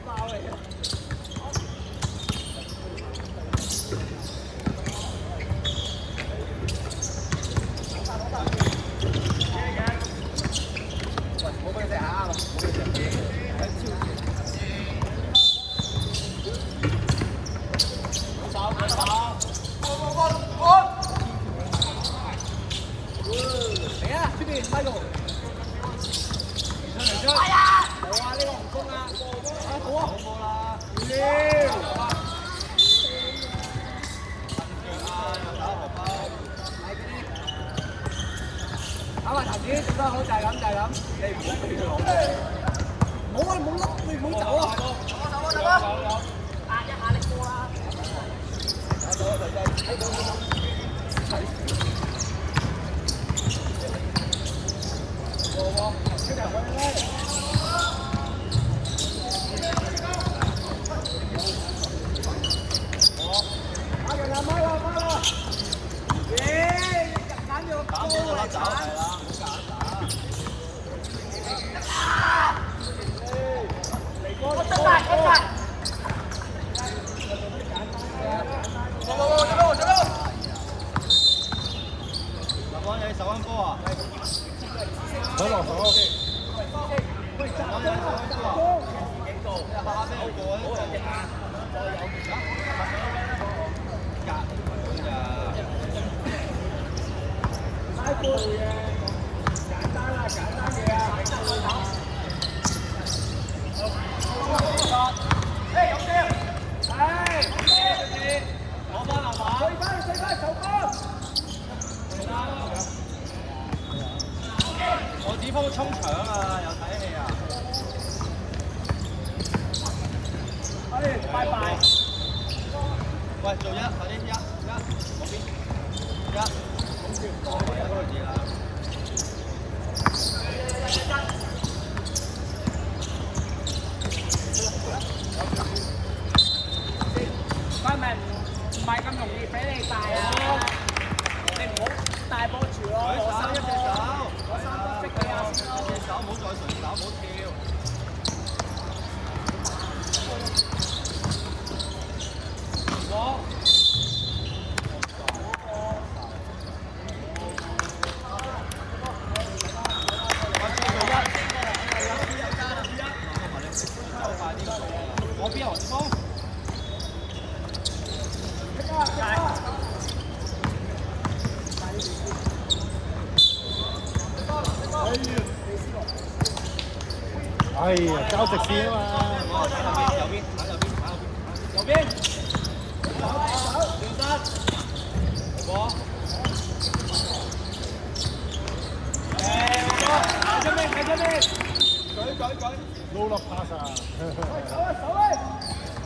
包嚟嘅。冇俾佢食下啊！冇俾佢食。嚟啊！出邊咪路。嚟出！好啊！呢個唔攻啊！好啊！好波啦！打埋頭先，做得好就係咁，你唔好俾佢攞。冇啊！冇甩，你唔好走啊！走啊！壓一下你波啦！走啊！波，出嚟開咧！打人啦！孖啦！耶！揀咗高嚟揀。我得快！走！立邦你手緊波啊！手落手。喂，走啊！幾個？下邊有個好勁啊！太過嘢，簡單嘢啊！有聲！攞翻籃板，追翻手波！我指鋒衝搶啊，又睇戲啊！拜拜！喂，做一，快啲一，嗰邊一，我喺嗰度字啦。佢咪唔係咁容易俾你大啊！你唔好大波住咯，攞三隻手，逼佢啊！隻手唔好再順手，唔好跳。我。我邊有衝？哎呀，交直線啊嘛！右邊，我。喺出邊，舉，撈粒 pass 啊！手啊！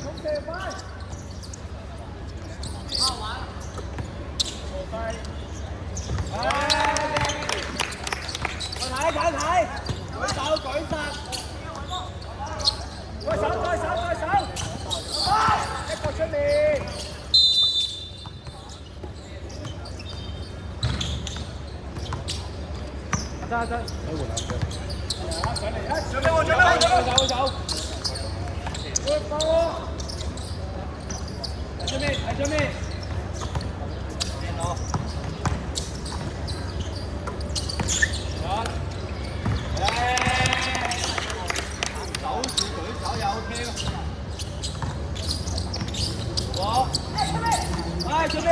咁射快！睇，舉手！再手！一個出面。得，睇換兩隻。上嚟！走！放喎！喺出面。手指舉手有跳。我。出邊！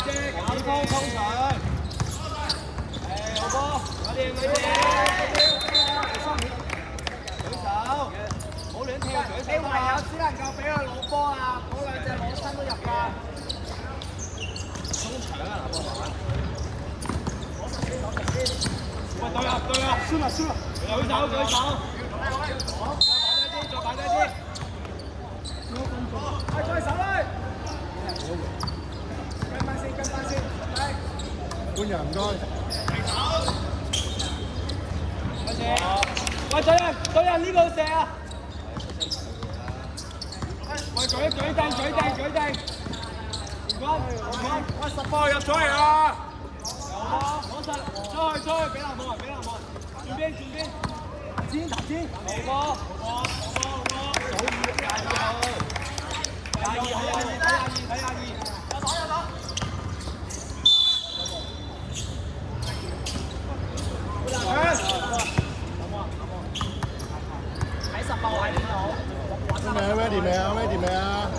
借！眼光衝上。好波！快啲！舉手，唔好亂跳，舉手。你唯有只能夠俾佢攞波啊！嗰兩隻攞身都入㗎。衝搶啊！嗱，波玩。喂，對啊！輸啦！舉手。再擺低啲。再手啦！跟翻先，換人唔該。喂，對人呢度射啊！喂，舉定！唔該，喂，10波入咗嚟啦！攞實，出去，俾籃網，轉邊，頭先，好波， ？ready 未啊？ready 未啊？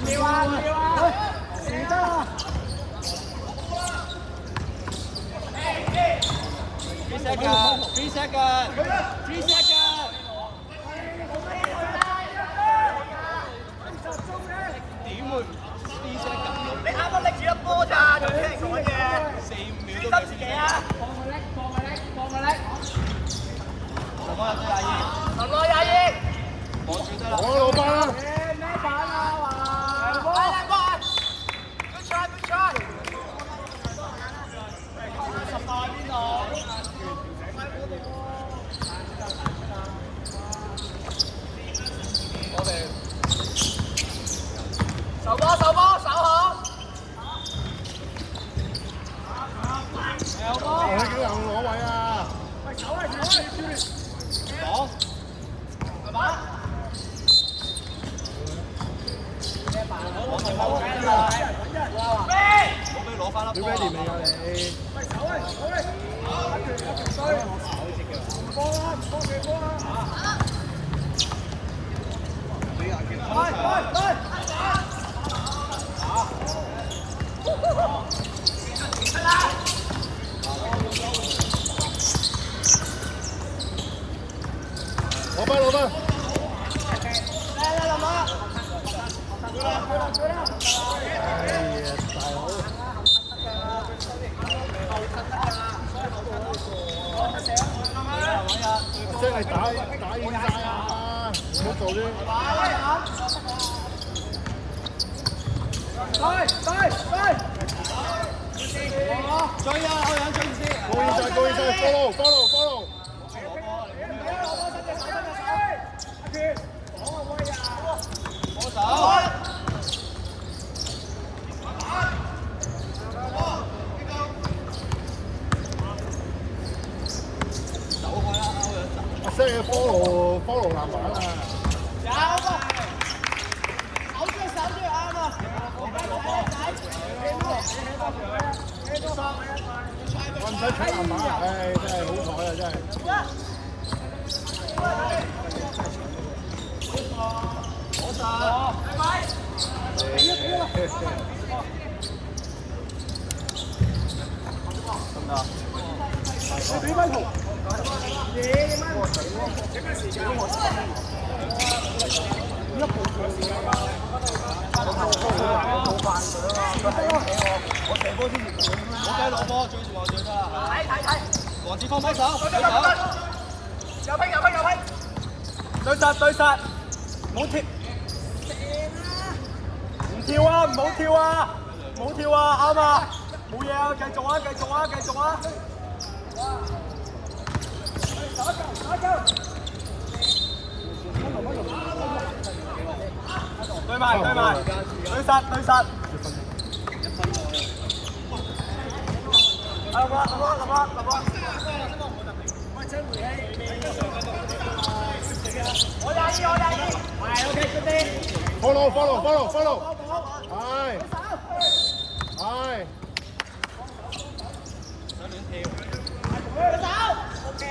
跳啊跳啊！時得啦！3 seconds， 3 seconds， 3 seconds。點會3 seconds？你啱啱拎住粒波咋，仲聽人講嘢？4、5秒都自己啊！放個叻，放個叻，放個叻。十個入咗22，10個22。望住得啦。我老闆啦。咩板啊？話。兩個。Good try， good try。10個喺邊度？我哋守波，守波，守好。有波。我叫人攞位啊！喂，守啊，守啊！攞。係嘛？咩板？我哋冇計啦。我俾攞翻粒波。你 ready 未啊你？喂，守啊，守啊！對。波啊，波嘅波啊！來！攞分攞分！來老媽！哎呀，大佬！即係打遠晒啊！唔好做啲。追啊！我想追先。高現在 follow。我手。阿 Sir 要 follow 籃板啊！有啊！守住啱啊！我唔使搶籃板啊！唉，真係好彩啊！真係。我手。得唔得？你俾翻圖。你咩？整咩時間？一步過時間。我射波先，我計攞波，追住我最得啦。睇。黃志芳揮手，有拼。對殺，唔好貼。唔跳啊！唔好跳啊！啱啊！冇嘢啊！繼續啊！對埋，對殺。立波。喂，真回氣。我22。係 OK， good day。follow。係。想亂跳。手。OK 啊。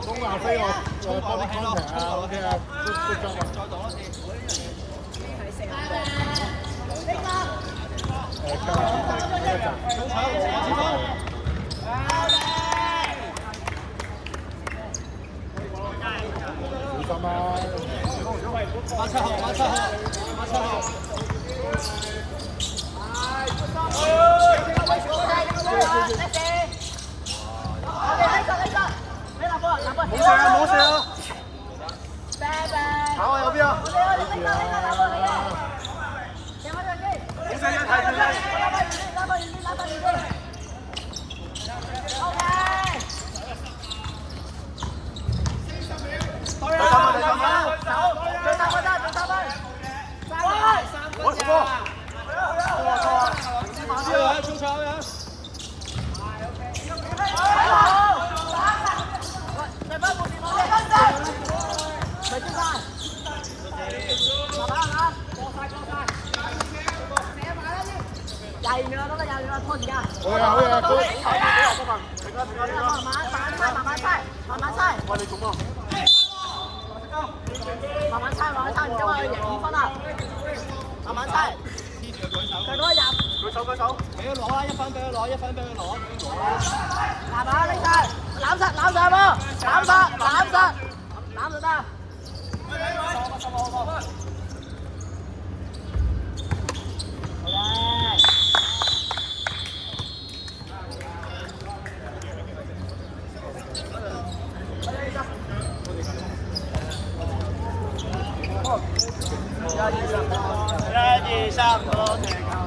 中亞飛我body contact 啊 ，OK 啊，good job 啊。再講一次。小心啊！87號。冇事啊！跑啊，右邊啊！慢慢猜，慢慢猜。喂，你做乜？慢慢猜，慢慢猜，唔好話佢贏2分啊！慢慢猜。黐住個舉手。佢嗰個入。舉手。俾佢攞啦，1分俾佢攞，1分俾佢攞，俾佢攞啦。係嘛？拎晒，攬實攬實喎，攬實攬實，攬就得。1、2、3，多謝。